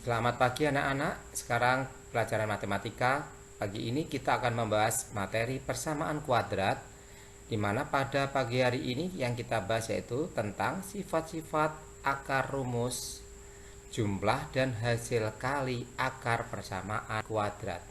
Selamat pagi anak-anak. Sekarang pelajaran matematika. Pagi ini kita akan membahas materi persamaan kuadrat, di mana pada pagi hari ini yang kita bahas yaitu tentang sifat-sifat akar rumus, jumlah dan hasil kali akar persamaan kuadrat.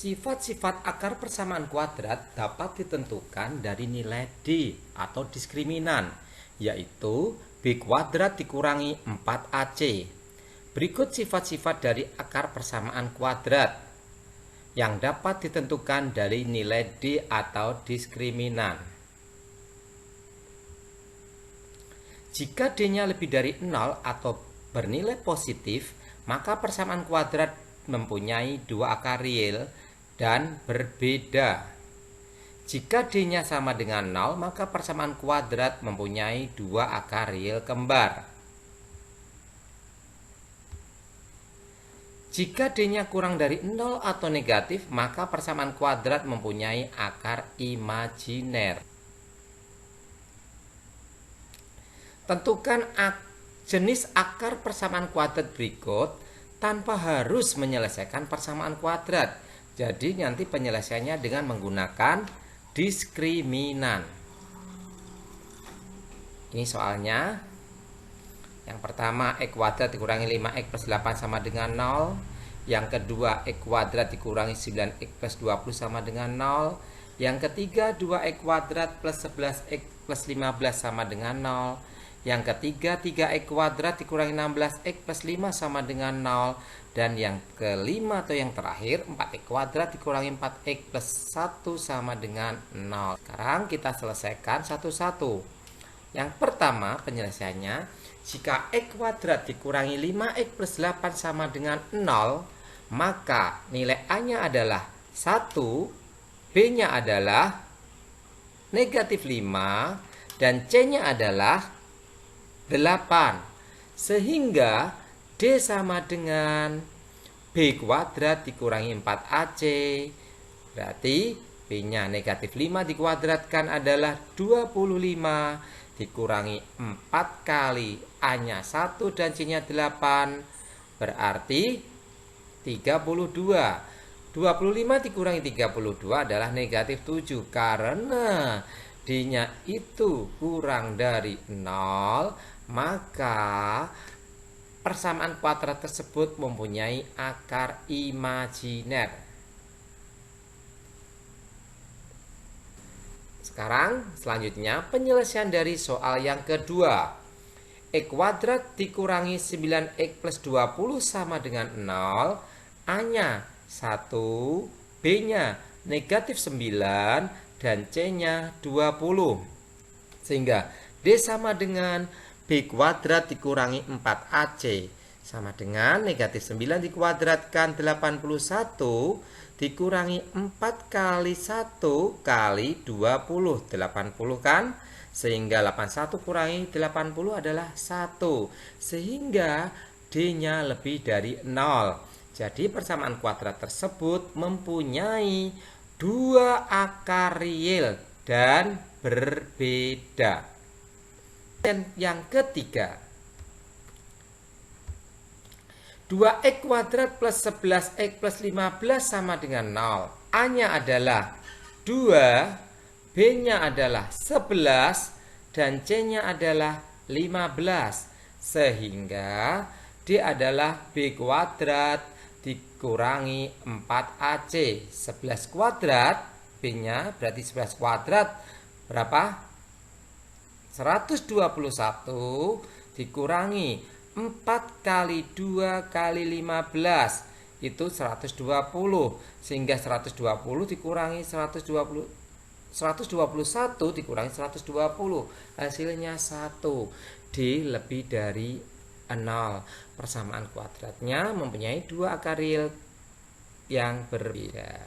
Sifat-sifat akar persamaan kuadrat dapat ditentukan dari nilai D atau diskriminan, yaitu B kuadrat dikurangi 4AC. Berikut sifat-sifat dari akar persamaan kuadrat yang dapat ditentukan dari nilai D atau diskriminan. Jika D-nya lebih dari 0 atau bernilai positif, maka persamaan kuadrat mempunyai dua akar real dan berbeda. Jika D-nya sama dengan 0, maka persamaan kuadrat mempunyai dua akar real kembar. Jika D-nya kurang dari 0 atau negatif, maka persamaan kuadrat mempunyai akar imajiner. Tentukan jenis akar persamaan kuadrat berikut tanpa harus menyelesaikan persamaan kuadrat. Jadi nanti penyelesaiannya dengan menggunakan diskriminan. Ini soalnya. Yang pertama, X kuadrat dikurangi 5X plus 8 sama dengan 0. Yang kedua, X kuadrat dikurangi 9X plus 20 sama dengan 0. Yang ketiga, 2X kuadrat plus 11X plus 15 sama dengan 0. Yang ketiga, 3X kuadrat dikurangi 16X plus 5 sama dengan 0. Dan yang kelima atau yang terakhir, 4X kuadrat dikurangi 4X plus 1 sama dengan 0. Sekarang kita selesaikan satu-satu. Yang pertama penyelesaiannya, jika X kuadrat dikurangi 5X plus 8 sama dengan 0, maka nilai A-nya adalah 1, B-nya adalah negatif 5, dan C-nya adalah 8. Sehingga D sama dengan B kuadrat dikurangi 4AC. Berarti B-nya negatif 5 dikuadratkan adalah 25. Dikurangi 4 kali A-nya 1 dan C-nya 8. Berarti 32. 25 dikurangi 32 adalah negatif 7. Karena D-nya itu kurang dari 0, maka persamaan kuadrat tersebut mempunyai akar imajiner. Sekarang selanjutnya penyelesaian dari soal yang kedua. X kuadrat dikurangi 9X plus 20 sama dengan 0. A-nya 1, B-nya negatif 9, dan C-nya 20. Sehingga D sama dengan B kuadrat dikurangi 4AC sama dengan negatif 9 dikuadratkan 81 dikurangi 4 kali 1 kali 20. 80 kan? Sehingga 81 kurangi 80 adalah 1. Sehingga D-nya lebih dari 0. Jadi persamaan kuadrat tersebut mempunyai dua akar real dan berbeda. Dan yang ketiga, 2X kuadrat plus 11X plus 15 sama dengan 0. A-nya adalah 2, B-nya adalah 11, dan C-nya adalah 15. Sehingga D adalah B kuadrat dikurangi 4AC. 11 kuadrat, B-nya berarti 11 kuadrat berapa? 121 dikurangi 4 kali 2 kali 15 itu 120. Sehingga 120 dikurangi 121 dikurangi 120 hasilnya 1. D lebih dari 0. Persamaan kuadratnya mempunyai dua akar real yang berbeda.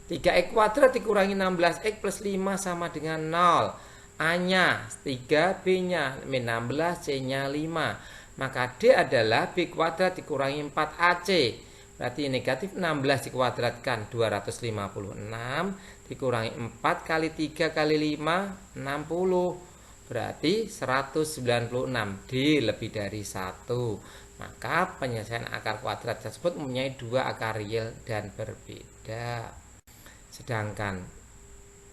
3X kuadrat dikurangi 16X plus 5 sama dengan 0. A-nya 3, B-nya 16, C-nya 5. Maka D adalah B kuadrat dikurangi 4AC. Berarti negatif 16 dikuadratkan 256 dikurangi 4 kali 3 kali 5 60. Berarti 196. D lebih dari 1. Maka penyelesaian akar kuadrat tersebut mempunyai dua akar real dan berbeda. Sedangkan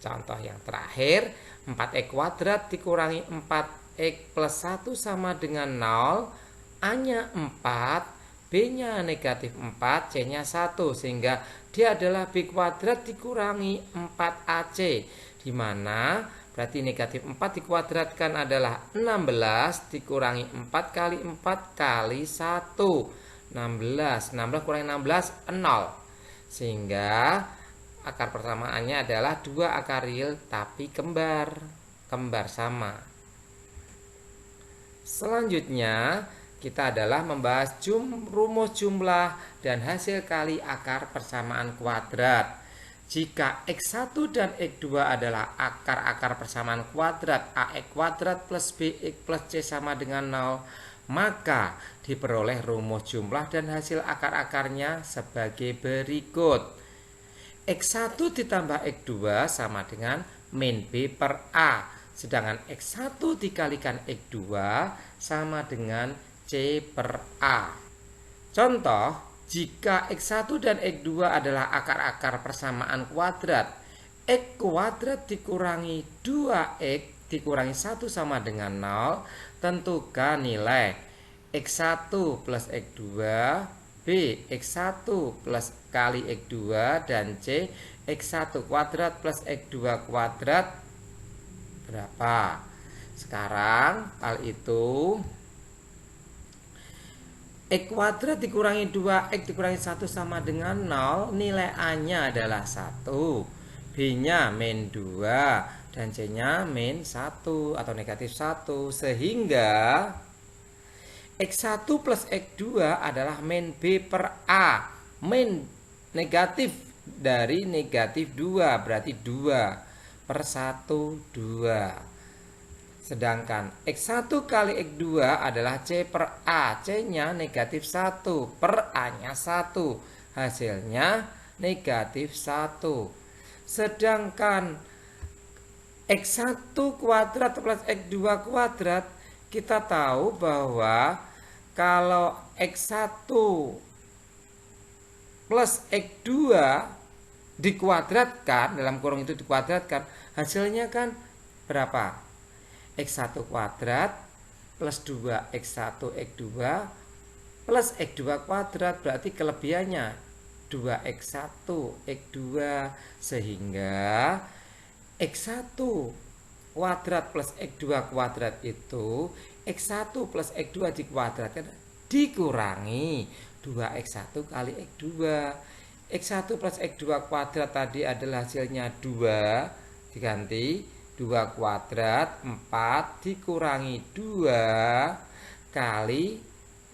contoh yang terakhir, 4x kuadrat dikurangi 4x plus 1 sama dengan 0. A-nya 4, B-nya negatif 4, C-nya 1. Sehingga dia adalah B kuadrat dikurangi 4AC. Dimana berarti negatif 4 dikuadratkan adalah 16 dikurangi 4 kali 4 kali 1. 16 kurangi 16, 0. Sehingga akar persamaannya adalah dua akar real tapi kembar sama. Selanjutnya kita adalah membahas rumus jumlah dan hasil kali akar persamaan kuadrat. Jika X1 dan X2 adalah akar-akar persamaan kuadrat AX kuadrat plus BX plus C sama dengan 0, maka diperoleh rumus jumlah dan hasil akar-akarnya sebagai berikut. X1 ditambah X2 sama dengan min B per A. Sedangkan X1 dikalikan X2 sama dengan C per A. Contoh, jika X1 dan X2 adalah akar-akar persamaan kuadrat, X kuadrat dikurangi 2X dikurangi 1 sama dengan 0, tentukan nilai X1 plus X2, B X1 plus kali X2, dan C X1 kuadrat plus X2 kuadrat berapa. Sekarang hal itu X kuadrat dikurangi 2X dikurangi 1 sama dengan 0. Nilai A-nya adalah 1, B-nya min 2, dan C-nya min 1 atau negatif 1. Sehingga X1 plus X2 adalah min B per A. Min negatif dari negatif 2 berarti 2 per 1, 2. Sedangkan X1 kali X2 adalah C per A. C-nya negatif 1 per A-nya 1. Hasilnya negatif 1. Sedangkan X1 kuadrat plus X2 kuadrat, kita tahu bahwa kalau X1 plus X2 dikuadratkan, dalam kurung itu dikuadratkan, hasilnya kan berapa? X1 kuadrat plus 2X1 X2 plus X2 kuadrat, berarti kelebihannya 2X1 X2. Sehingga X1 kuadrat plus X2 kuadrat itu X1 plus X2 dikuadratkan dikurangi 2X1 kali X2. X1 plus X2 kuadrat tadi adalah hasilnya 2, diganti 2 kuadrat 4 dikurangi 2 kali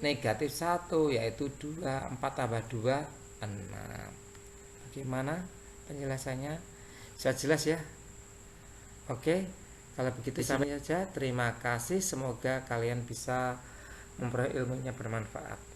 negatif 1, yaitu 2. 4 tambah 2, 6. Bagaimana penjelasannya? Sudah jelas ya? Oke, kalau begitu sampai saja. Terima kasih, semoga kalian bisa memperoleh ilmunya bermanfaat.